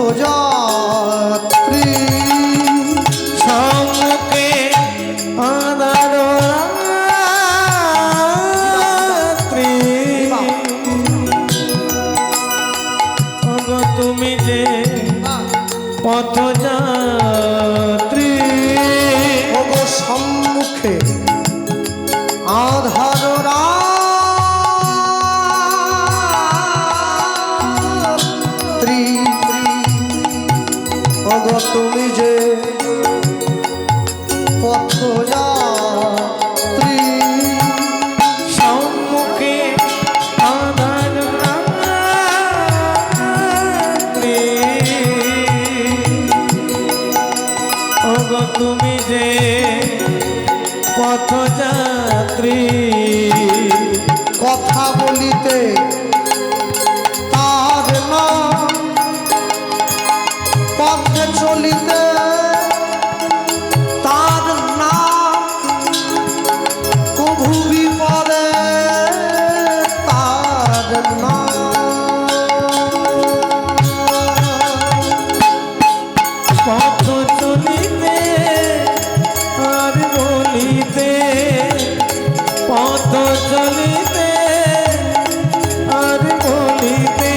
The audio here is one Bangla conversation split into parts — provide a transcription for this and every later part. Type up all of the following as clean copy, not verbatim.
পথযাত্রী সম্মুখে আধার রাত্রি ওগো তুমি যে পথযাত্রী ওগো সম্মুখে আধার রাত্রি ওগো তুমি যে পথযাত্রী সম্মুখে আধার রাত্রি ওগো তুমি যে পথযাত্রী কথা বলিতে তার নাম পথে চলিতে তার নাম কভু বিপদে তার নাম পথ চলিতে আর বলিতে পথ চলিতে আর বলিতে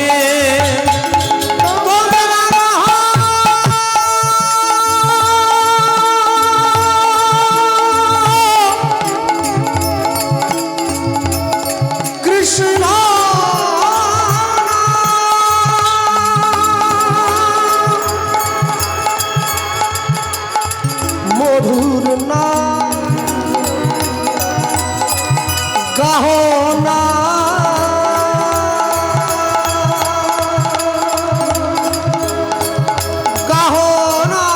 কৃষ্ণ মধুর না গাহো না গাহো না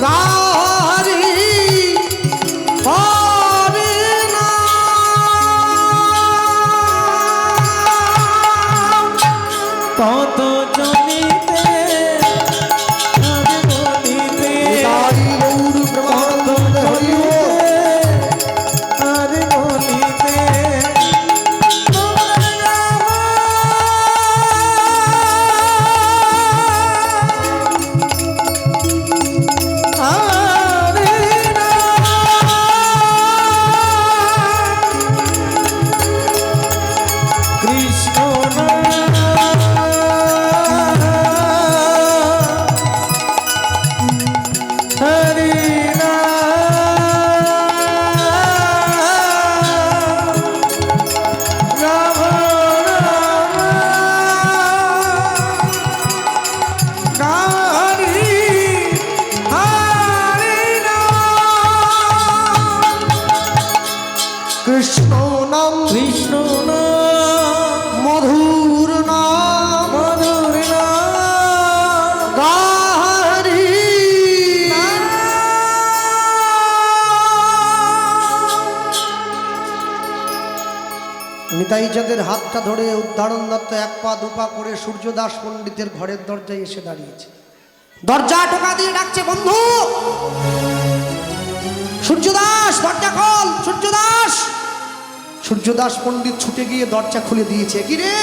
গাও হরি হরি নাম পথ চলিতে আর বলিতে হরি গৌর ব্রহ্মানন্দ হরি আর বলিতে কৃষ্ণ হরি রাম হরি হরি কৃষ্ণ নাম কৃষ্ণ মধুর নাম মধুর গাহরি নিতাই চাঁদের হাতটা ধরে উদ্ধারণ দত্ত এক পা দুপা করে সূর্যদাস পণ্ডিতের ঘরের দরজায় এসে দাঁড়িয়েছে। দরজা টোকা দিয়ে ডাকছে, বন্ধু সূর্যদাস দরজা খোল, সূর্যদাস। সূর্যদাস পণ্ডিত ছুটে গিয়ে দরজা খুলে দিয়েছে। কি রে,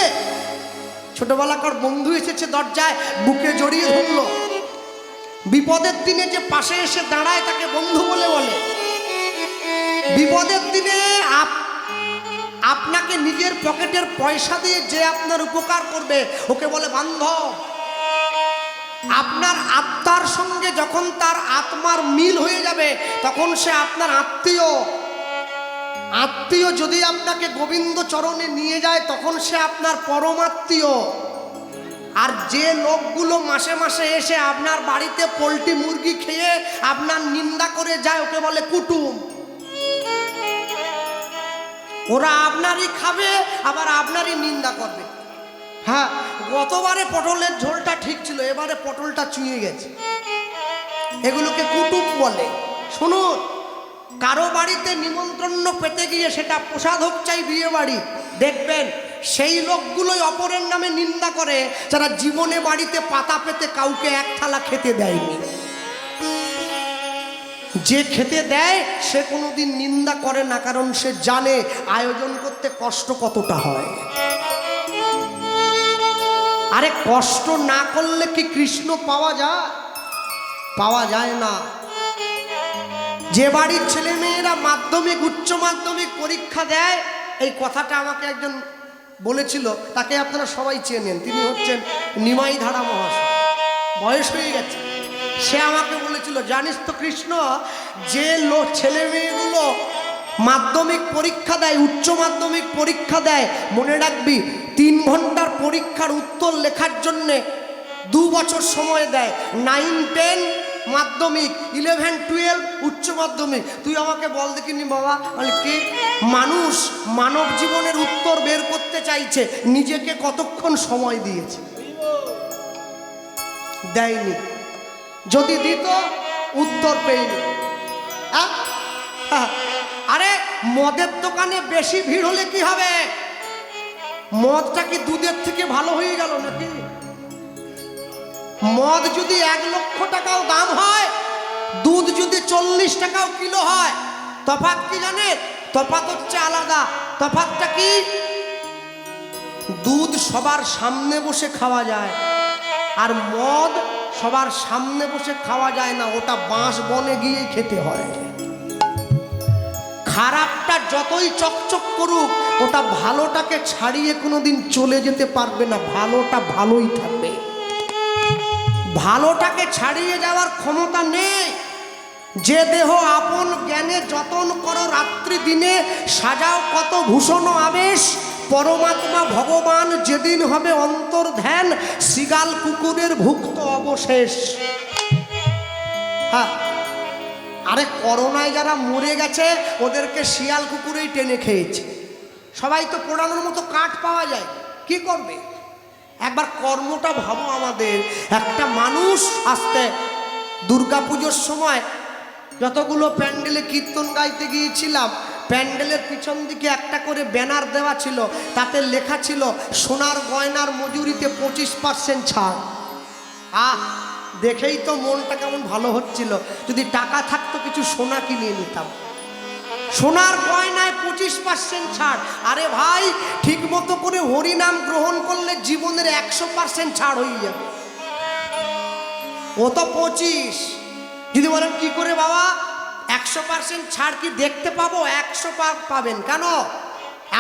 ছোটবেলাকার বন্ধু এসেছে দরজায়, বুকে জড়িয়ে ধরলো। বিপদের দিনে যে পাশে এসে দাঁড়ায় তাকে বন্ধু বলে বলে। বিপদের দিনে আপনাকে নিজের পকেটের পয়সা দিয়ে যে আপনার উপকার করবে ওকে বলে বান্ধব। আপনার আত্মার সঙ্গে যখন তার আত্মার মিল হয়ে যাবে তখন সে আপনার আত্মীয়। আত্মীয় যদি আপনাকে গোবিন্দ চরণে নিয়ে যায় তখন সে আপনার পরমাত্মীয়। আর যে লোকগুলো মাসে মাসে এসে আপনার বাড়িতে পোলট্রি মুরগি খেয়ে আপনার নিন্দা করে যায় ওকে বলে কুটুম। ওরা আপনারই খাবে আবার আপনারই নিন্দা করবে। হ্যাঁ, গতবারে পটলের ঝোলটা ঠিক ছিল, এবারে পটলটা চুঁয়ে গেছে, এগুলোকে কুটুম বলে। শুনুন, কারো বাড়িতে নিমন্ত্রণ পেতে গিয়ে সেটা প্রসাদ হোক চাই বিয়ে বাড়ি, দেখবেন সেই লোকগুলোই অপরের নামে নিন্দা করে যারা জীবনে বাড়িতে পাতা পেতে কাউকে এক থালা খেতে দেয়নি। যে খেতে দেয় সে কোনোদিন নিন্দা করে না, কারণ সে জানে আয়োজন করতে কষ্ট কতটা হয়। আরে কষ্ট না করলে কি কৃষ্ণ পাওয়া যায়? পাওয়া যায় না। যে বাড়ির ছেলে মেয়েরা মাধ্যমিক উচ্চ মাধ্যমিক পরীক্ষা দেয়, এই কথাটা আমাকে একজন বলেছিল, তাকে আপনারা সবাই চেনেন, তিনি হচ্ছেন নিমাই ধারা মহাশয়, বয়স হয়ে গেছে। সে আমাকে বলেছিল, জানিস তো কৃষ্ণ, যে ছেলে মেয়েগুলো মাধ্যমিক পরীক্ষা দেয়, উচ্চ মাধ্যমিক পরীক্ষা দেয়, মনে রাখবি 3 ঘন্টার পরীক্ষার উত্তর লেখার জন্যে 2 বছর সময় দেয়। 9, 10 মাধ্যমিক, 11, 12 উচ্চ মাধ্যমিক। তুই আমাকে বল দেখিনি বাবা, বলে কি মানুষ মানব জীবনের উত্তর বের করতে চাইছে, নিজেকে কতক্ষণ সময় দিয়েছে? দেয়নি। যদি দিত উত্তর পেয়নি। আরে মদের দোকানে বেশি ভিড় হলে কি হবে? মদটা কি দুধের থেকে ভালো হয়ে গেল নাকি? মদ যদি 1 লক্ষ টাকাও দাম হয়, দুধ যদি 40 টাকাও কিলো হয়, তফাৎ কি জানেন? তফাৎ হচ্ছে আলাদা। তফাৎটা কি? দুধ সবার সামনে বসে খাওয়া যায়, আর মদ সবার সামনে বসে খাওয়া যায় না, ওটা বাঁশ বনে গিয়ে খেতে হয়। খারাপটা যতই চকচক করুক, ওটা ভালোটাকে ছাড়িয়ে কোনোদিন চলে যেতে পারবে না, ভালোটা ভালোই থাকবে। ভালোটাকে ছাড়িয়ে যাওয়ার ক্ষমতা নেই। যে দেহ আপন জ্ঞানে যতন করো, রাত্রি দিনে সাজাও কত ভূষণ আবেশ, পরমাত্মা ভগবান যেদিন হবে অন্তর ধ্যান, শিগাল কুকুরের ভুক্ত অবশেষ। হ্যাঁ, আরে করোনায় যারা মরে গেছে ওদেরকে শিয়াল কুকুরেই টেনে খেয়েছে। সবাই তো পোড়ানোর মতো কাঠ পাওয়া যায়, কি করবে? একবার কর্মটা ভাবো আমাদের। একটা মানুষ আসতে দুর্গাপুজোর সময় যতগুলো প্যান্ডেলে কীর্তন গাইতে গিয়েছিলাম, প্যান্ডেলের পিছন দিকে একটা করে ব্যানার দেওয়া ছিল, তাতে লেখা ছিল সোনার গয়নার মজুরিতে 25% ছাড়। দেখেই তো মনটা কেমন ভালো হচ্ছিল, যদি টাকা থাকতো কিছু সোনা কিনে নিতাম। সোনার গয়নায় 25% ছাড়। আরে ভাই, ঠিক মতো করে হরিনাম গ্রহণ করলে জীবনের 100% ছাড় হয়ে যাবে। ও তো 25। যদি বলেন কি করে বাবা 100% ছাড় কি দেখতে পাবো? 100 পাবেন। কেন?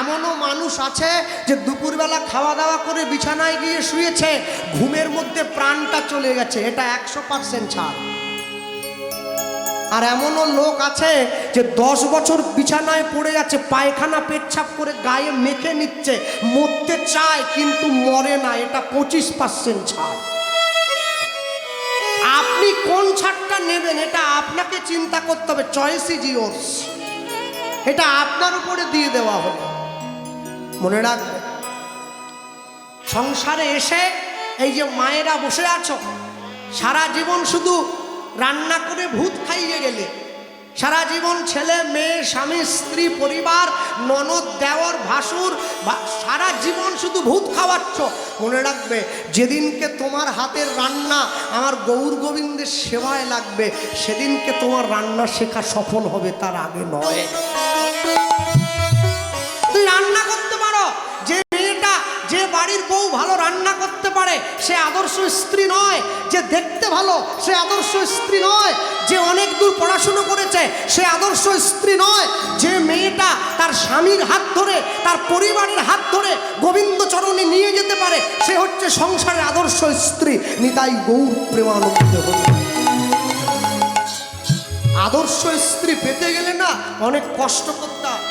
এমনও মানুষ আছে যে দুপুরবেলা খাওয়া দাওয়া করে বিছানায় গিয়ে শুয়েছে, ঘুমের মধ্যে প্রাণটা চলে গেছে, এটা 100% ছাড়। আর এমনও লোক আছে যে 10 বছর বিছানায় পড়ে আছে, পায়খানা পেচ্ছাপ করে গায়ে মেখে নিচ্ছে, মরতে চায় কিন্তু মরে না, এটা 25% ছাড়। আপনি কোন ছাড়টা নেবেন এটা আপনাকে চিন্তা করতে হবে। চয়েস ইজ ইয়োর্স, এটা আপনার উপরে দিয়ে দেওয়া হলো। মনে রাখবেন, সংসারে এসে এই যে মায়েরা বসে আছো, সারা জীবন শুধু রান্না করে ভূত খাইয়ে গেলে, সারা জীবন ছেলে মেয়ে স্বামী স্ত্রী পরিবার ননদ দেওর ভাসুর সারা জীবন শুধু ভূত খাওয়াচ্ছ। মনে রাখবে, যেদিনকে তোমার হাতের রান্না আমার গৌর গোবিন্দের সেবায় লাগবে, সেদিনকে তোমার রান্না শেখা সফল হবে, তার আগে নয়। তুই রান্না করতে পারো, যে মেয়েটা যে বাড়ির বউ ভালো রান্না করতে পারে সে আদর্শ স্ত্রী নয়। যে দেখতে ভালো সে আদর্শ স্ত্রী নয়। যে অনেক দূর পড়াশুনো করেছে সে আদর্শ স্ত্রী নয়। যে মেয়েটা তার স্বামীর হাত ধরে তার পরিবারের হাত ধরে গোবিন্দ চরণে নিয়ে যেতে পারে সে হচ্ছে সংসারের আদর্শ স্ত্রী। নিতাই গৌর প্রেমানন্দ হল। আদর্শ স্ত্রী পেতে গেলে না অনেক কষ্ট করতে হয়।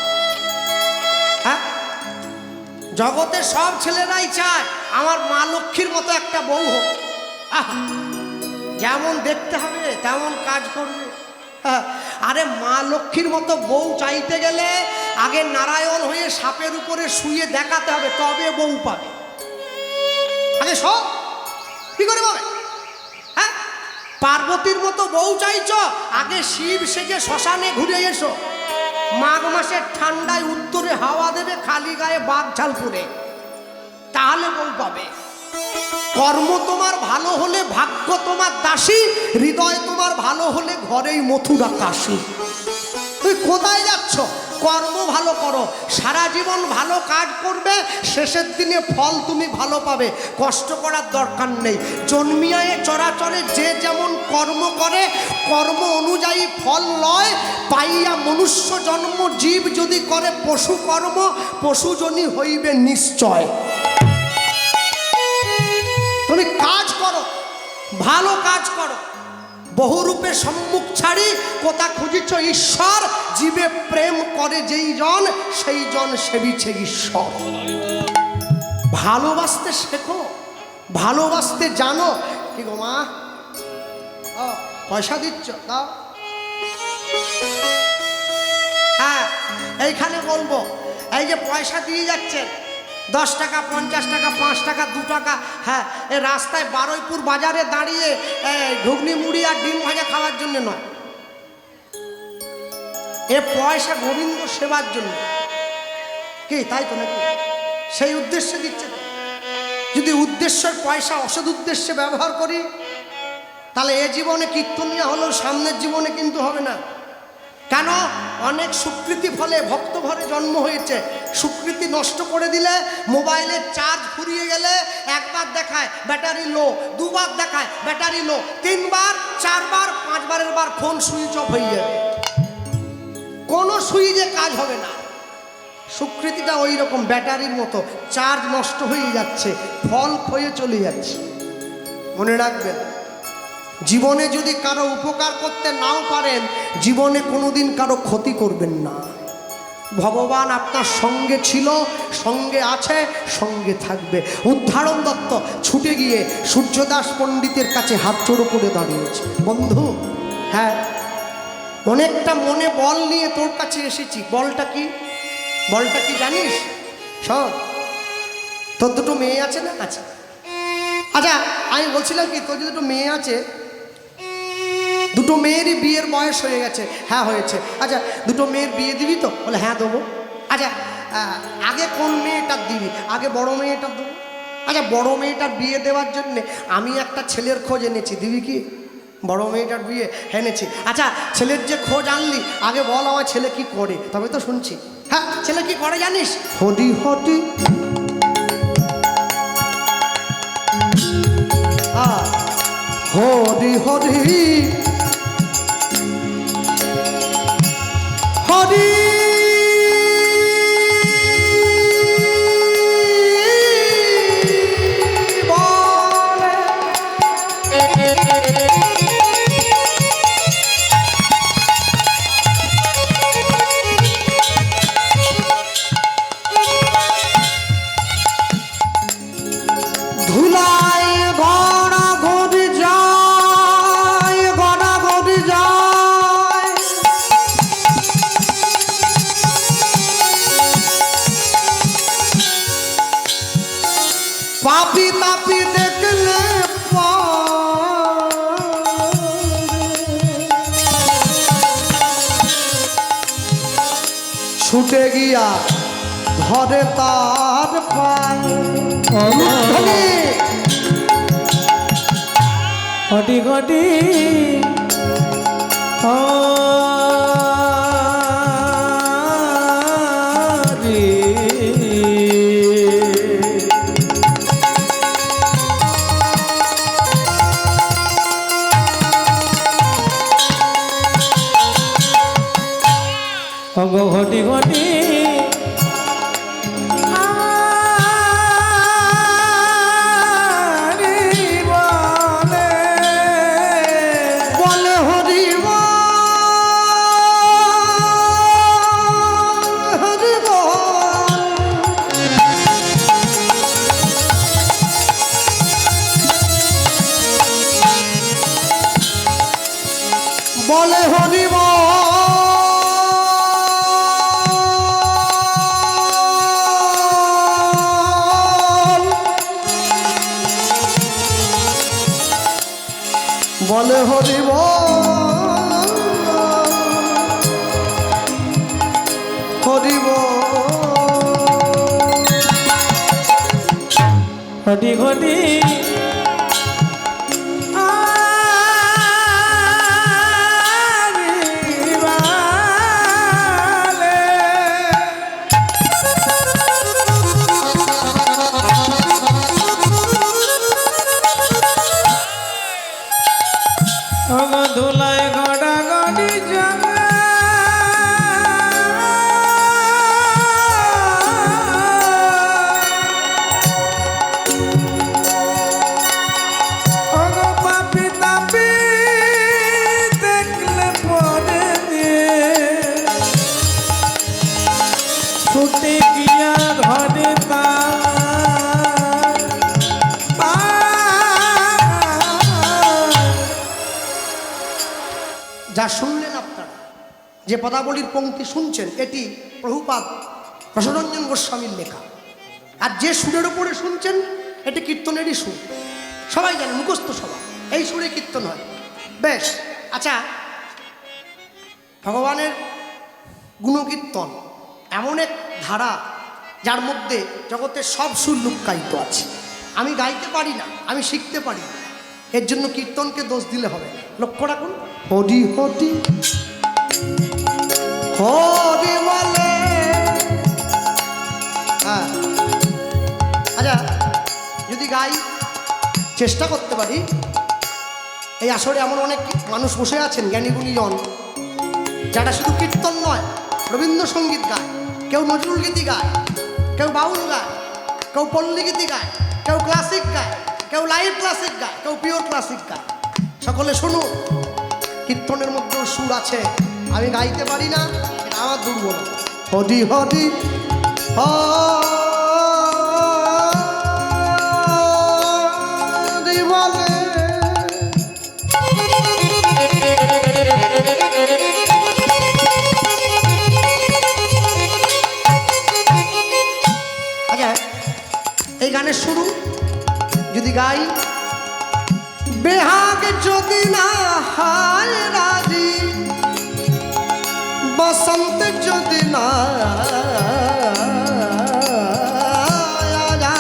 হ্যাঁ, জগতে সব ছেলেরাই চায় আমার মা লক্ষ্মীর মতো একটা বউ হোক। যেমন দেখতে হবে তেমন কাজ করবে। আরে মা লক্ষ্মীর মতো বউ চাইতে গেলে আগে নারায়ণ হয়ে সাপের উপরে শুয়ে দেখাতে হবে, তবে বউ পাবে। আগে সব কি করে পাবে? হ্যাঁ, পার্বতীর মতো বউ চাইছ, আগে শিব সেজে শ্মশানে ঘুরে এসো। মাঘ মাসের ঠান্ডায় উত্তরে হাওয়া দেবে, খালি গায়ে বাঘ ঝাল পরে, তাহলে বউ পাবে। কর্ম তোমার ভালো হলে ভাগ্য তোমার দাসী, হৃদয় তোমার ভালো হলে ঘরেই মথুরা কাশী। তুই কোথায় যাচ্ছ? কর্ম ভালো করো, সারা জীবন ভালো কাজ করবে, শেষের দিনে ফল তুমি ভালো পাবে, কষ্ট করার দরকার নেই। জন্মিয়ায় চরাচরে যে যেমন কর্ম করে কর্ম অনুযায়ী ফল লয়, পাইয়া মনুষ্য জন্ম জীব যদি করে পশু কর্ম, পশুজনী হইবে নিশ্চয়। তুমি কাজ করো, ভালো কাজ করো, বহুরূপে সম্মুখ ছাড়ি কোথা খুঁজিছ ঈশ্বর, জীবে প্রেম করে যেই জন সেই জন সেবিছে ঈশ্বর। ভালোবাসতে শেখো, ভালোবাসতে জানো। কি গো মা, পয়সা দিচ্ছ দাও। হ্যাঁ, এইখানে বলবো, এই যে পয়সা দিয়ে যাচ্ছেন 10 টাকা, 50 টাকা, 5 টাকা, 2 টাকা, হ্যাঁ, এই রাস্তায় বারুইপুর বাজারে দাঁড়িয়ে ঘুগনি মুড়ি আর ডিম ভাজা খাওয়ার জন্য নয়, এ পয়সা গোবিন্দ সেবার জন্য। কি তাই তো নাকি? সেই উদ্দেশ্যে দিচ্ছে তো। যদি উদ্দেশ্যের পয়সা অসৎ উদ্দেশ্যে ব্যবহার করি, তাহলে এ জীবনে কীর্তনিয়া হলেও সামনের জীবনে কিন্তু হবে না। কেন? অনেক স্বীকৃতি ফলে ভক্ত ঘরে জন্ম হয়েছে, স্বীকৃতি নষ্ট করে দিলে, মোবাইলের চার্জ ফুরিয়ে গেলে একবার দেখায় ব্যাটারি লো, দুবার দেখায় ব্যাটারি লো, 3 বার 4 বার 5 বারের বার ফোন সুইচ অফ হয়ে যাবে, কোনো সুইচে কাজ হবে না। স্বীকৃতিটা ওই রকম ব্যাটারির মতো, চার্জ নষ্ট হয়ে যাচ্ছে, ফল ক্ষয়ে চলে যাচ্ছে। মনে রাখবেন, জীবনে যদি কারো উপকার করতে নাও পারেন, জীবনে কোনোদিন কারো ক্ষতি করবেন না। ভগবান আপনার সঙ্গে ছিল, সঙ্গে আছে, সঙ্গে থাকবে। উদ্ধারণ দত্ত ছুটে গিয়ে সূর্যদাস পণ্ডিতের কাছে হাত জোড়ো করে দাঁড়িয়েছে। বন্ধু, হ্যাঁ, অনেকটা মনে বল নিয়ে তোর কাছে এসেছি। বলটা কি? বলটা কি জানিস? শোন, তোর 2টো মেয়ে আছে না? আচ্ছা আচ্ছা, আমি বলছিলাম কি, তোর যে 2টো মেয়ে আছে, 2টো মেয়েরই বিয়ের বয়স হয়ে গেছে। হ্যাঁ হয়েছে। আচ্ছা, 2টো মেয়ের বিয়ে দিবি তো? বলে হ্যাঁ দেবো। আচ্ছা, আগে কোন মেয়েটার দিবি? আগে বড় মেয়েটার দেবো। আচ্ছা, বড় মেয়েটার বিয়ে দেওয়ার জন্যে আমি একটা ছেলের খোঁজ এনেছি, দিবি কি? বড় মেয়েটার বিয়ে এনেছি। আচ্ছা, ছেলের যে খোঁজ আনলি, আগে বল আমার ছেলে কি করে, তবে তো শুনছি। হ্যাঁ, ছেলে কি করে জানিস? হরি হরি হরি হরি হরি ধুলায় গড়া গড়ি যায়, গড়া গড়ি যায়, পাপি তাপি দেখলে ছুটে গিয়া ধরে তার পায়ে। ঘটি ঘটি ঘটি ঘটি বলে হরি বলে হরি হরি ঘটি ঘটি শুনলেন আপনারা, যে পদাবলীর পংক্তি শুনছেন, এটি প্রভুপাদ রসরঞ্জন গোস্বামীর লেখা। আর যে সুরের উপরে শুনছেন, এটি কীর্তনেরই সুর। সবাই জানে, মুখস্থ সবাই, এই সুরে কীর্তন হয়। বেশ, আচ্ছা, ভগবানের গুণকীর্তন এমন এক ধারা যার মধ্যে জগতের সব সুর লুক্কায়িত আছে। আমি গাইতে পারি না, আমি শিখতে পারি না, এর জন্য কীর্তনকে দোষ দিলে হবে না। লক্ষ্য রাখুন, হরি হরি হরি বলে। হ্যাঁ, আচ্ছা, যদি গাই, চেষ্টা করতে পারি। এই আসরে এমন অনেক মানুষ বসে আছেন, জ্ঞানী গুণীজন, যারা শুধু কীর্তন নয়, রবীন্দ্রসঙ্গীত গায়, কেউ নজরুল গীতি গায়, কেউ বাউল গায়, কেউ পল্লী গীতি গায়, কেউ ক্লাসিক গায়, কেউ লাইভ ক্লাসিক গায়, কেউ পিওর ক্লাসিক গায়। সকলে শুনুন, কীর্তনের মধ্যেও সুর আছে। আমি গাইতে পারি না, এটা আমার দুর্বলতা। হরি হরি হরি বলে। আচ্ছা, এই গানের শুরু যদি গাই, বেহাগ যদি না হয় রাজি, বসন্ত যদি না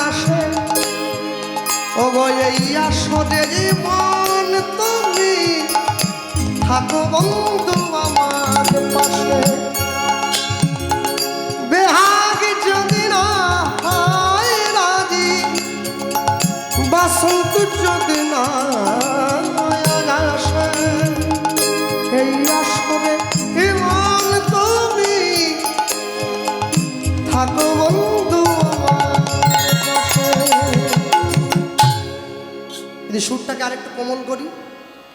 আসে, ও গো এই আসরে জীবন তুমি থাকো বন্ধু আমার পাশে। বেহাগ যদি না হয় রাজি, বসন্ত যদি না আসে, এই আসরে জীবন তুমি থাকো বন্ধু আমার পাশে। যদি সুরটাকে আরেকটু কোমল করি,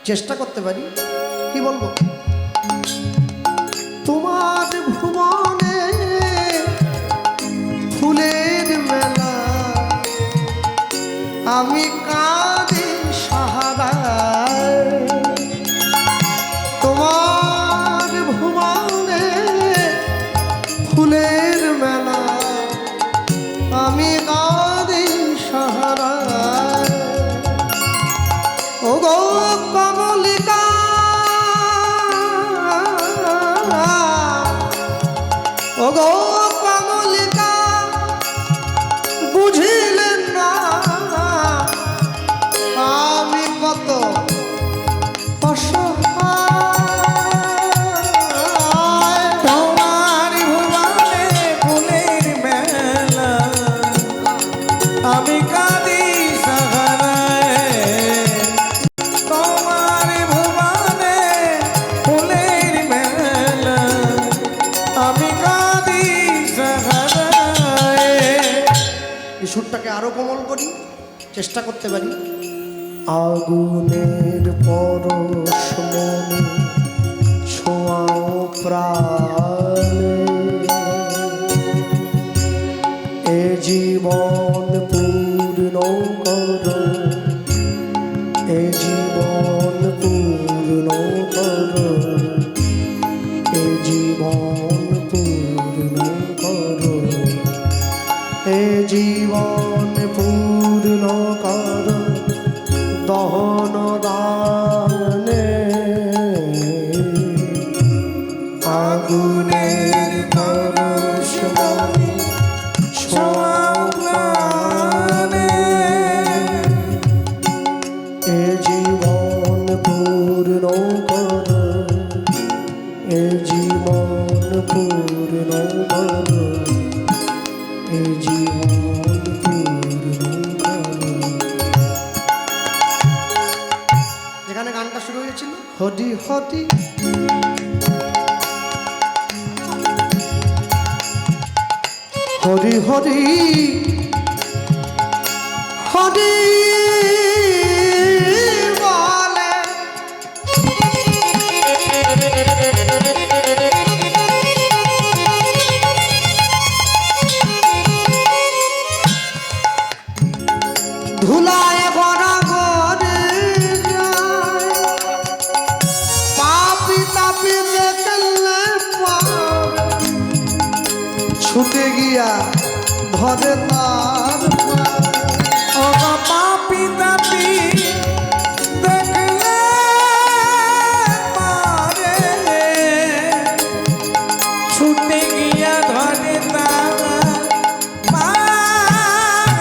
চেষ্টা করতে পারি, কি বলবো? তোমার ভুবনে ফুলের মেলা, আমি কাঁদি সাহারায়। তোমার ভুবনে ফুলের মেলা, আমি কাঁদি সাহারায়। ও গো কমলিকা, ও গো কমলিকা, বুঝিলেন না আমি কত অসহায়। তোমার ভুবনে ফুলের মেলা, আমি কাঁদি সাহারায়। তোমার ভুবনে ফুলের মেলা, আমি কাঁদি সাহারায়। এই সুরটাকে আরো কোমল করি, চেষ্টা করতে পারি। আগুনের পরশ মনে ছোঁয়াও প্রাণে, এ জীবন পূর্ণ করো, এ জীবন পূর্ণ করো, এ জীবন পূর্ণ করো, এ জীবন পূর্ণ করো দহন দানে। আগুনের পরশ মনে ছোঁয়াও প্রাণে, এ জীবন পূর্ণ করো, এ জীবন পূর্ণ করো, এ জীবন পূর্ণ করো। যেখানে গানটা শুরু হয়েছিল, হরি হরি হরি হরি হরি বলে। ধুলায় ভরা ঘরে যায়, পাপিতা গিয়া ধরে তার পায়। ও পাপি তাপি দেখলে পারে ছুটে গিয়া ধরে তার পায়।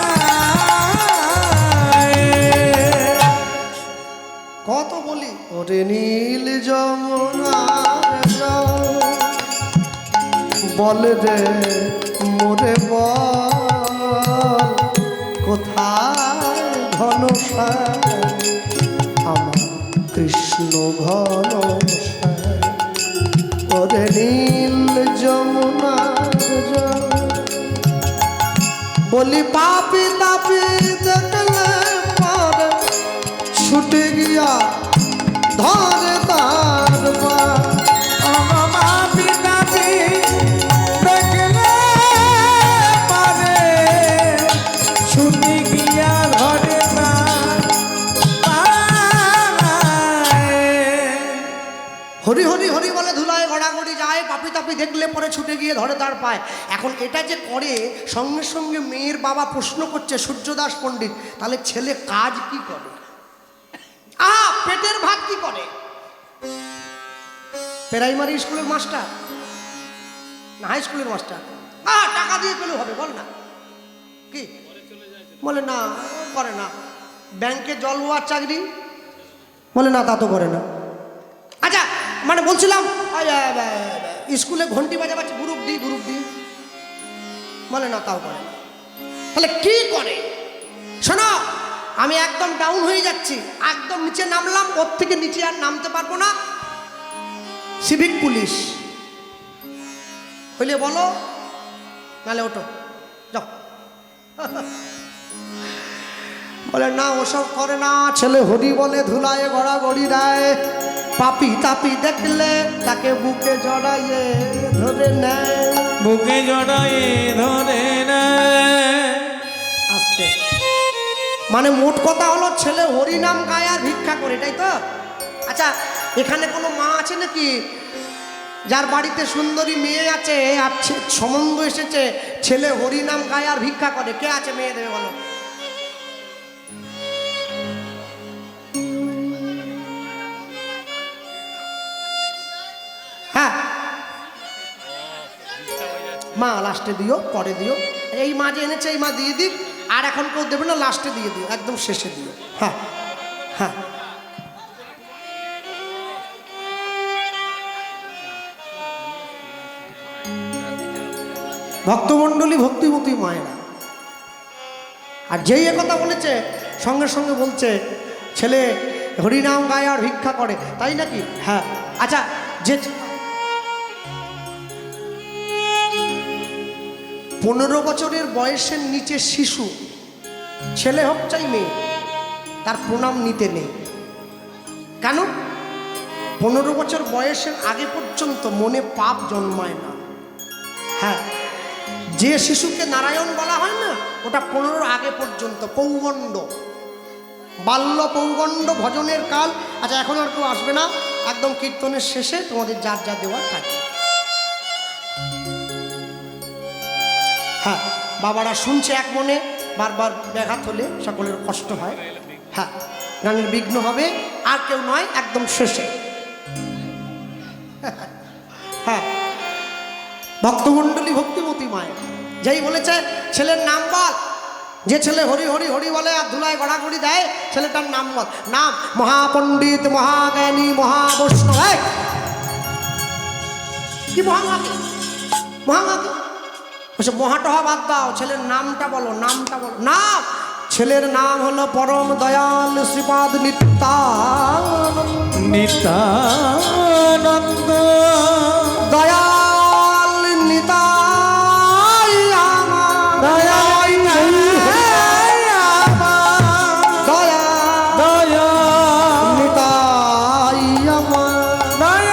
কত বলি ওরে নীল যমুনার জল বলে রে মোরে বল কোথায় ঘনশ্যাম আমার কৃষ্ণ ঘনশ্যাম ওরে নীল যমুনার জল বলি পাপি তাপি দেখলে পারে ছুটে গিয়া ধরে তার পায়। ও পাপি তাপি দেখলে পারে ছুটে গিয়া ধরে তার পায়। হরি হরি হরি বলে ধুলায় গড়াগড়ি যায়, পাপি তাপি দেখলে পরে ছুটে গিয়ে ধরে তার পায়। এখন এটা যে করে সঙ্গে সঙ্গে মেয়ের বাবা প্রশ্ন করছে সূর্যদাস পণ্ডিত, তাহলে ছেলে কাজ কি করে? পেটের ভাত কি করে? প্রাইমারি স্কুলের মাস্টার না হাই স্কুলের মাস্টার? টাকা দিয়ে পেলেও হবে, বল না কি বলে? না করে না। ব্যাংকে জল হওয়ার চাকরি বলে না, তা তো করে না। আচ্ছা মানে বলছিলাম স্কুলে ঘন্টি বাজাবাচ্ছে, গ্রুপ ডি বলে না, তাও করে না। তাহলে কি করে? শোনো, আমি একদম ডাউন হয়ে যাচ্ছি, একদম নিচে নামলাম, ওর থেকে নিচে আর নামতে পারবো না। সিভিক পুলিশ হইলে বলো, নাহলে ওঠো যাও। বলে না, ওসব করে না, ছেলে হরি বলে ধুলায় গড়াগড়ি দেয়, পাপি তাপি দেখলে তাকে বুকে জড়াইয়ে ধরে নেয়, বুকে জড়ায়ে ধরে নেয়। আস্তে মানে মোট কথা হলো ছেলে হরি নাম গায় আর ভিক্ষা করে, তাই তো? আচ্ছা এখানে কোনো মা আছে নাকি যার বাড়িতে সুন্দরী মেয়ে আছে আর সম্বন্ধ এসেছে, ছেলে হরি নাম গায় আর ভিক্ষা করে? কে আছে? মেয়ে দেবে বলো। হ্যাঁ মা লাস্টে দিও, পরে দিও। এই মা যে এনেছে এই মা দিয়ে দিক, আর এখন কেউ দেবে না, লাস্টে দিয়ে দিও, একদম শেষে দিও। হ্যাঁ হ্যাঁ ভক্তমণ্ডলী ভক্তিমতী মায়েরা। আর যেই একথা বলেছে সঙ্গে সঙ্গে বলছে ছেলে হরিনাম গায় আর ভিক্ষা করে, তাই নাকি? হ্যাঁ। আচ্ছা যে 15 বছরের বয়সের নিচে শিশু, ছেলে হোক চাই মেয়ে, তার প্রণাম নিতে নেই। কেন? 15 বছর বয়সের আগে পর্যন্ত মনে পাপ জন্মায় না। হ্যাঁ, যে শিশুকে নারায়ণ বলা হয় না, ওটা 15 আগে পর্যন্ত পৌগণ্ড, বাল্য পৌগণ্ড ভজনের কাল। আচ্ছা এখন আর কেউ আসবে না, একদম কীর্তনের শেষে তোমাদের যার যা দেওয়ার থাকে। হ্যাঁ, বাবারা শুনছে এক মনে, বারবার ব্যাঘাত হলে সকলের কষ্ট হয়। হ্যাঁ, গানের বিঘ্ন হবে, আর কেউ নয়, একদম শেষে। হ্যাঁ, ভক্তমণ্ডলী ভক্তিমতী মায়ের যেই বলেছে ছেলের নাম বল, যে ছেলে হরি হরি হরি বলে আর ধুলায় গড়াগড়ি দেয়, ছেলেটার নাম বল। নাম মহাপণ্ডিত, মহাজ্ঞানী, মহাবৈষ্ণব। কি মহামাকে? মহামাকে বলছে মহাটহা বাদ দাও, ছেলের নামটা বলো, নামটা বলো। নাম, ছেলের নাম হলো পরম দয়াল শ্রীপাদ নিত্যানন্দ। নিত্যানন্দ দয়াল নিতাই আমার, দয়াল দয়াল নিতাই আমার,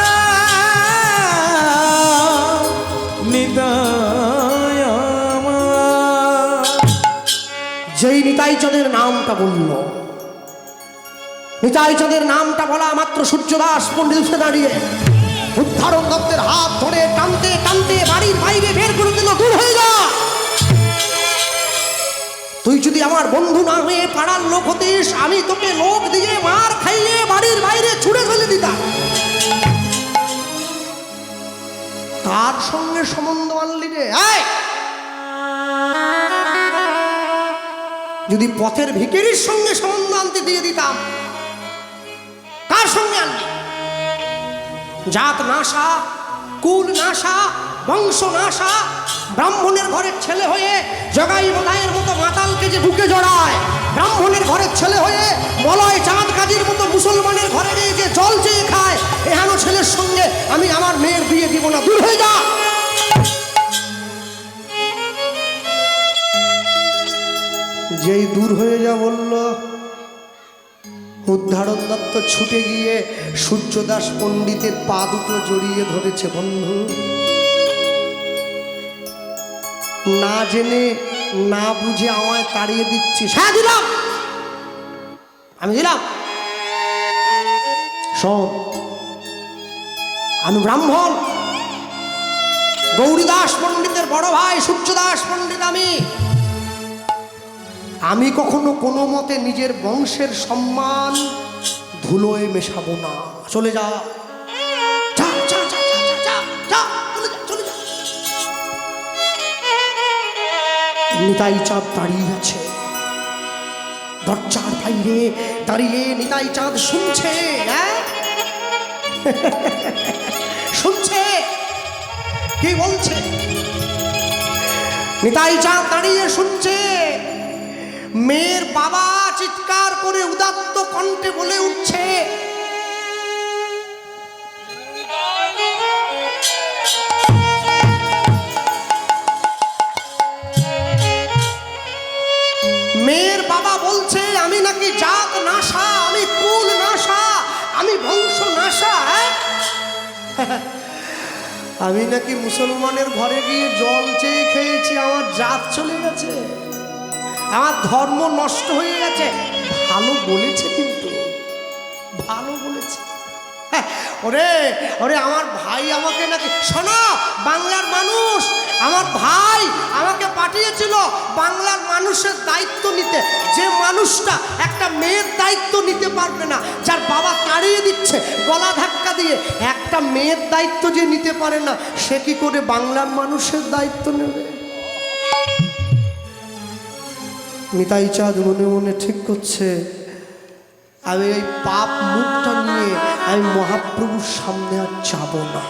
যেই নিতাই চাঁদের নামটা বলল, নিতাই চাঁদের নামটা বলা মাত্র সূর্যদাস পণ্ডিত উঠে দাঁড়িয়ে উদ্ধারণ দত্তের হাত ধরে টানতে টানতে বাড়ির বাইরে বের করে দিল, দূর হয়ে যা। আমার বন্ধু না হয়ে পাড়ার লোক হতিস, আমি তোকে লোক দিয়ে মার খাইয়ে বাড়ির বাইরে ছুড়ে ফেলে দিতাম। তার সঙ্গে সম্বন্ধ আনলি রে? যদি পথের ভিখারির সঙ্গে সম্বন্ধ আনতে দিয়ে দিতাম, কার সঙ্গে আনলি? জাত নাশা, কুল নাশা, বংশ নাশা, ব্রাহ্মণের ঘরের ছেলে হয়ে জগাই বলাইয়ের মতো মাতালকে যে বুকে জড়ায়, ব্রাহ্মণের ঘরের ছেলে হয়ে মলয় চাঁদ কাজীর মতো মুসলমানের ঘরে নিয়ে যে জল চেয়ে খায়, এহানো ছেলের সঙ্গে আমি আমার মেয়ের বিয়ে দিব না। দূর হয়ে যা। যেই দূর হয়ে যা বলল, উদ্ধারণ দত্ত ছুটে গিয়ে সূর্যদাস পণ্ডিতের পা দুটো জড়িয়ে ধরেছে। বন্ধু, না জেনে না বুঝে আমায় তাড়িয়ে দিচ্ছিস? হ্যাঁ দিলাম, আমি দিলাম। শোন, আমি ব্রাহ্মণ, গৌরীদাস পণ্ডিতের বড় ভাই সূর্যদাস পণ্ডিত। আমি কখনো কোনো মতে নিজের বংশের সম্মান ধুলোয় মেশাবো না। চলে যা, যা, যা, যা, যা, যা, যা, চলে যা, চলে যা। নিতাই চাঁদ দাঁড়িয়ে আছে দরজার বাইরে দাঁড়িয়ে। নিতাই চাঁদ শুনছে, শুনছে কি বলছে। নিতাই চাঁদ দাঁড়িয়ে শুনছে। মেয়ের বাবা চিৎকার করে উদাত্ত কণ্ঠে বলে উঠছে, মেয়ের বাবা বলছে আমি নাকি জাত নাশা, আমি কুল নাশা, আমি বংশ নাশা। আমি নাকি মুসলমানের ঘরে গিয়ে জল চেয়ে খেয়েছি, আমার জাত চলে গেছে, আমার ধর্ম নষ্ট হয়ে গেছে। ভালো বলেছে, কিন্তু ভালো বলেছে। ওরে ওরে, আমার ভাই আমাকে নাকি, শোনো, বাংলার মানুষ, আমার ভাই আমাকে পাঠিয়েছিল বাংলার মানুষের দায়িত্ব নিতে। যে মানুষটা একটা মেয়ের দায়িত্ব নিতে পারবে না, যার বাবা তাড়িয়ে দিচ্ছে গলা ধাক্কা দিয়ে, একটা মেয়ের দায়িত্ব যে নিতে পারে না, সে কি করে বাংলার মানুষের দায়িত্ব নেবে? নিতাই চাঁদ মনে মনে ঠিক করছে, আমি এই পাপ মুখটা নিয়ে আমি মহাপ্রভুর সামনে আর যাব না,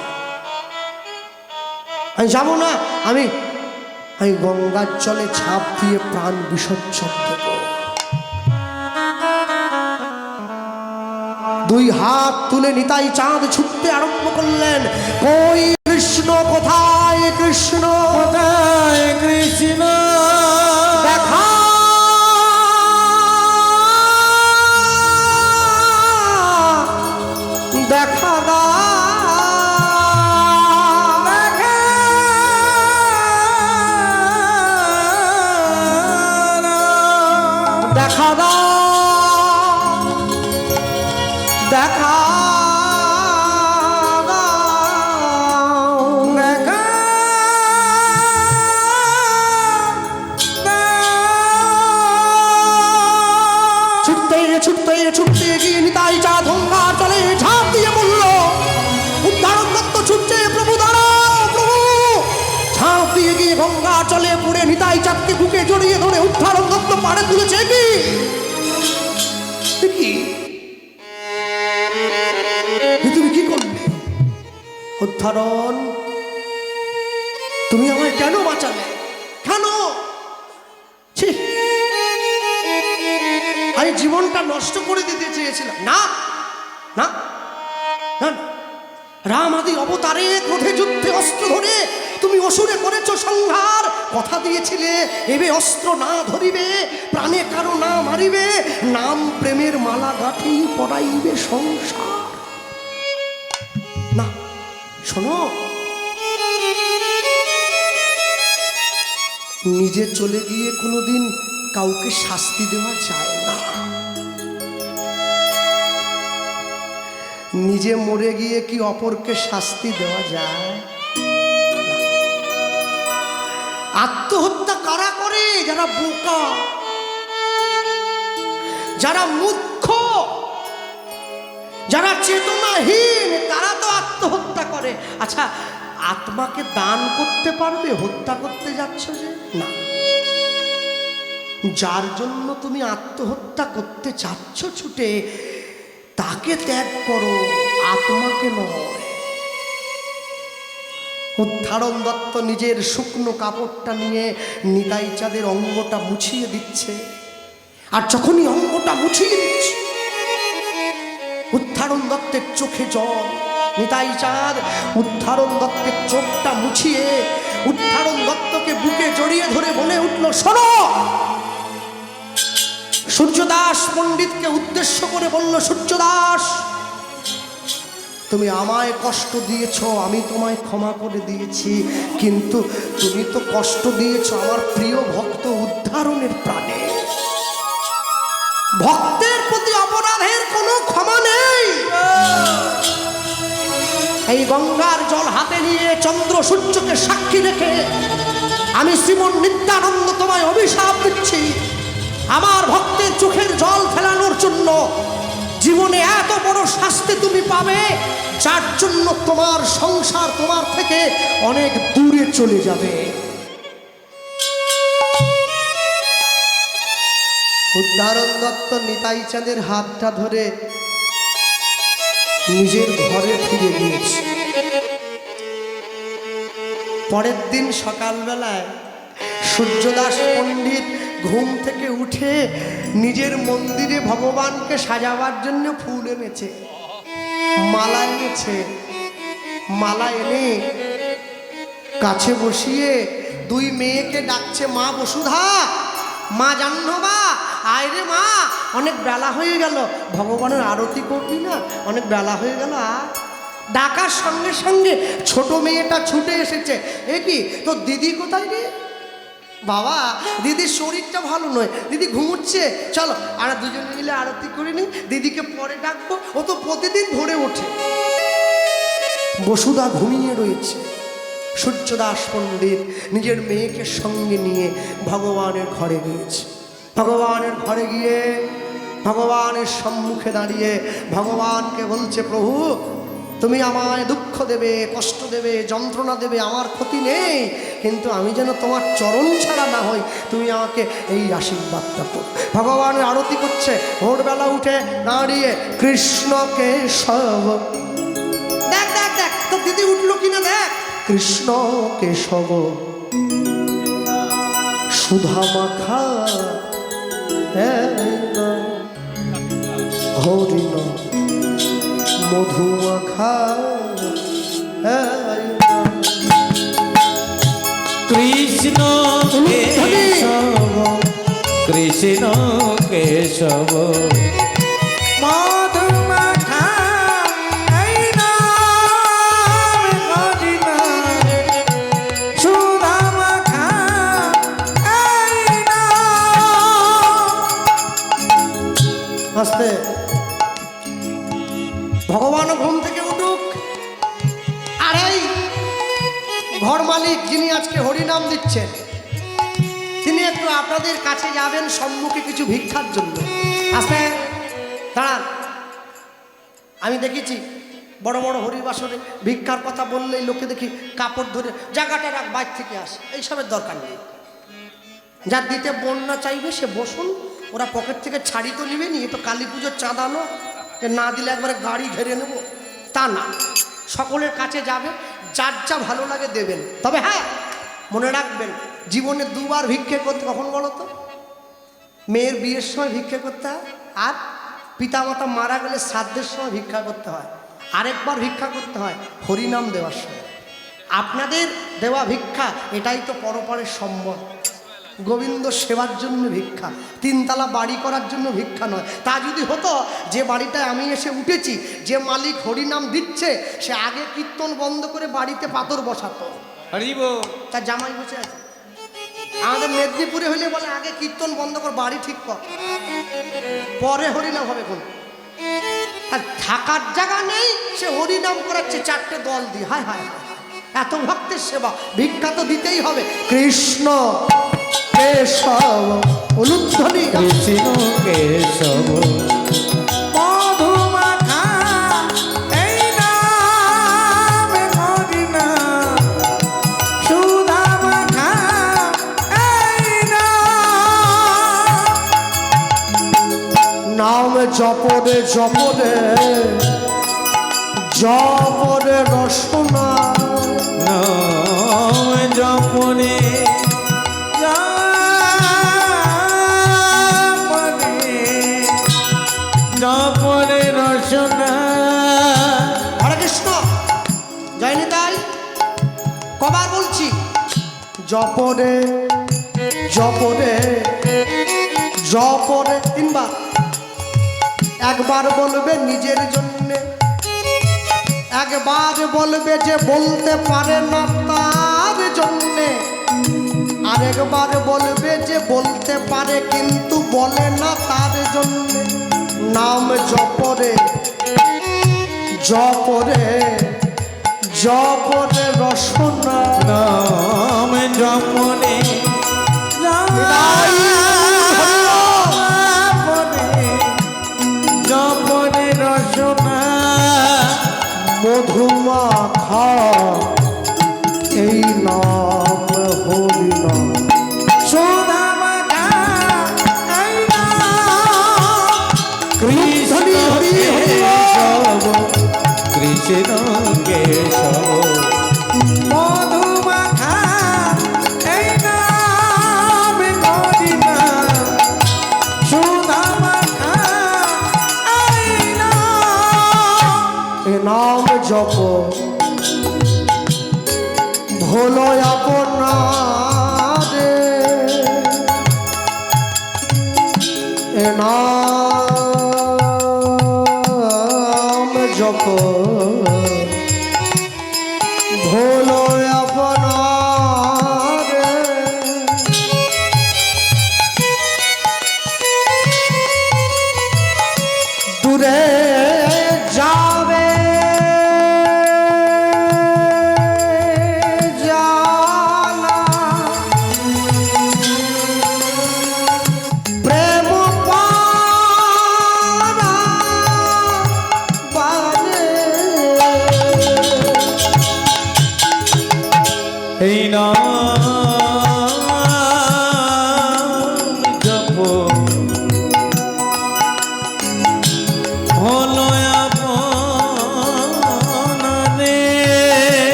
আমি যাব না। আমি গঙ্গার জলে ঝাঁপ দিয়ে প্রাণ বিসর্জন দেব। দুই হাত তুলে নিতাই চাঁদ ছুটতে আরম্ভ করলেন। কই কৃষ্ণ, কোথায় কৃষ্ণ, কোথায় কৃষ্ণ, দেখা দেখা দা, দেখা দা, দেখা ছুটতে গিয়ে নিতাই চাঁদ গঙ্গা চলে ঝাঁপ দিয়ে বলল, উদ্ধারণ দত্ত ছুটছে, প্রভু দাঁড়াও, প্রভু। ঝাঁপ দিয়ে গিয়ে গঙ্গা চলে পড়ে নিতাই চাঁদকে বুকে জড়িয়ে ধরে উদ্ধারণ দত্ত পাড়ে তুলেছে। কি তুমি কি করলে? উদ্ধারণ, তুমি আমায় কেন বাঁচালে? কেন? আমি জীবনটা নষ্ট করে দিতে চেয়েছিলাম না, না, না। রাম আদি অবতারে ক্রোধে যুদ্ধে অস্ত্র ধরে তুমি অসুরে করেছো সংহার। কথা দিয়েছিলে এবে অস্ত্র না ধরিবে, প্রাণে কারো না মারিবে, নাম প্রেমের মালা গাঁথি পড়াইবে সংসার। না, শোনো, নিজে চলে গিয়ে কোনোদিন কাউকে শাস্তি দেওয়া যায় না। নিজে মরে গিয়ে কি অপরকে শাস্তি দেওয়া যায়? আত্মহত্যা কারা করে? যারা বোকা, যারা মূর্খ, যারা চেতনাহীন, তারা তো আত্মহত্যা করে। আচ্ছা, আত্মাকে দান করতে পারবে? হত্যা করতে যাচ্ছ যে না। যার জন্য তুমি আত্মহত্যা করতে চাচ্ছ ছুটে, তাকে ত্যাগ করো, আত্মাকে নয়। উদ্ধারণ দত্ত নিজের শুকনো কাপড়টা নিয়ে নিতাই চাঁদের অঙ্গটা মুছিয়ে দিচ্ছে। আর যখনই অঙ্গটা মুছিয়ে দিচ্ছে, উদ্ধারণ দত্তের চোখে জল। নিতাই চাঁদ উদ্ধারণ দত্তের চোখটা মুছিয়ে উদ্ধারণ দত্তকে বুকে জড়িয়ে ধরে বলে উঠল, শোনো। সূর্যদাস পণ্ডিতকে উদ্দেশ্য করে বলল, সূর্যদাস, তুমি আমায় কষ্ট দিয়েছ, আমি তোমায় ক্ষমা করে দিয়েছি, কিন্তু তুমি তো কষ্ট দিয়েছ আমার প্রিয় ভক্ত উদ্ধারণের প্রাণে। ভক্তের প্রতি অপরাধের কোনো ক্ষমা নেই। এই গঙ্গার জল হাতে নিয়ে চন্দ্র সূর্যকে সাক্ষী রেখে আমি শ্রীমন নিত্যানন্দ তোমায় অভিশাপ দিচ্ছি, আমার ভক্তের চোখের জল ফেলানোর জন্য জীবনে এত বড় শাস্তি তুমি পাবে, যার জন্য তোমার সংসার তোমার থেকে অনেক দূরে চলে যাবে। উদ্ধারণ দত্ত নিতাই চাঁদের হাতটা ধরে নিজের ঘরে ফিরে গিয়েছে। পরের দিন সকালবেলায় সূর্যদাস পণ্ডিত ঘুম থেকে উঠে নিজের মন্দিরে ভগবানকে সাজাবার জন্য ফুল এনেছে, মালা এনেছে। মালা এনে কাছে বসিয়ে দুই মেয়েকে ডাকছে, মা বসুধা, মা জাহ্নবা, আয় রে মা, অনেক বেলা হয়ে গেল, ভগবানের আরতি করবি না? অনেক বেলা হয়ে গেল। ডাকার সঙ্গে সঙ্গে ছোট মেয়েটা ছুটে এসেছে, এ কি তোর দিদি কোথায় রে? বাবা, দিদির শরীরটা ভালো নয়, দিদি ঘুমোচ্ছে, চলো আর দুজনে মিলে আরতি করে নি, দিদিকে পরে ডাকবো, ও তো প্রতিদিন ভোরে ওঠে। বসুধা ঘুমিয়ে রয়েছে। সূর্যদাস পণ্ডিত নিজের মেয়েকে সঙ্গে নিয়ে ভগবানের ঘরে গিয়েছে। ভগবানের ঘরে গিয়ে ভগবানের সম্মুখে দাঁড়িয়ে ভগবানকে বলছে, প্রভু, তুমি আমায় দুঃখ দেবে, কষ্ট দেবে, যন্ত্রণা দেবে, আমার ক্ষতি নেই, কিন্তু আমি যেন তোমার চরণ ছাড়া না হই, তুমি আমাকে এই আশীর্বাদটা করো। ভগবানের আরতি করছে, ভোরবেলা উঠে দাঁড়িয়ে কৃষ্ণ কেশব, দেখ দেখ দেখ তো দিদি উঠলো কিনা দেখ, কৃষ্ণ কেশব সুধা মাখা হরিণ মধু মাখা কৃষ্ণ কেশব, কৃষ্ণ কেশব মধু মাখা এই নাম হরিণ সুধা মাখা এই নাম। আস্তে ভগবান ঘুম থেকে উঠুক, আর এই ঘর মালিক যিনি আজকে হরিনাম দিচ্ছেন, তিনি একটু আপনাদের কাছে যাবেন সম্মুখে কিছু ভিক্ষার জন্য। আস্তে দাঁড়ান। আমি দেখেছি বড় বড় হরিবাসরে ভিক্ষার কথা বললেই লোকে দেখি কাপড় ধরে জায়গাটা রাখ, বাইর থেকে আসে, এইসবের দরকার নেই। যার দিতে বন্যা চাইবে সে বসুন, ওরা পকেট থেকে ছাড়ি তো নিবে নি, এ তো কালী পুজোর চাঁদানো যে না দিলে একবারে গাড়ি ঘেরে নেব, তা না। সকলের কাছে যাবে, যার যা ভালো লাগে দেবেন। তবে হ্যাঁ, মনে রাখবেন, জীবনে দুবার ভিক্ষে করতে, কখন বলো তো? মেয়ের বিয়ের সময় ভিক্ষে করতে হয়, আর পিতামাতা মারা গেলে শ্রাদ্ধের সময় ভিক্ষা করতে হয়, আরেকবার ভিক্ষা করতে হয় হরিনাম দেওয়ার সময়। আপনাদের দেওয়া ভিক্ষা এটাই তো পরপারের সম্বল। গোবিন্দ সেবার জন্য ভিক্ষা, তিনতলা বাড়ি করার জন্য ভিক্ষা নয়। তা যদি হতো, যে বাড়িটায় আমি এসে উঠেছি, যে মালিক হরিনাম দিচ্ছে, সে আগে কীর্তন বন্ধ করে বাড়িতে পাথর বসাতো, তার জামাই বসে আছে। আমাদের মেদিনীপুরে হলে বলে আগে কীর্তন বন্ধ কর, বাড়ি ঠিক কর, পরে হরিনাম হবে। কোন আর থাকার জায়গা নেই, সে হরিনাম করাচ্ছে চারটে দল দিয়ে। হায় হায়, এত ভক্তের সেবা, ভিক্ষা তো দিতেই হবে। কৃষ্ণ কেশব অনুধ্বনি কৃষ্ণ কেশব মধুমাখা এই নাম মদিনা সুধা মাখা এই নাম জপরে জপরে জপরে রসনা নাম জপনে জপনে রসনা হরে কৃষ্ণ জয়নি তাই কবার বলছি জপরে জপরে জপরে তিনবার একবার বলবে নিজের জন্যে একবার বলবে যে বলতে পারে না তার জন্যে আরেকবার বলবে যে বলতে পারে কিন্তু বলে না তার জন্যে নাম জপরে জপরে জপরে রসনা নাম জপনে জপনে রসনা মধুমাখা এই নাম হরি নাম সোনা মাখা এই নাম কৃষ্ণ কেশব কৃষ্ণ কেশব মধুমাখা এই নাম মদিনা সোনা মাখা এই নাম এ নাম জপ ভোলো আপনারে এ নাম জপ ভোলো আপনারে দূরে যাবে জানা প্রেম পারা বারে এই নাম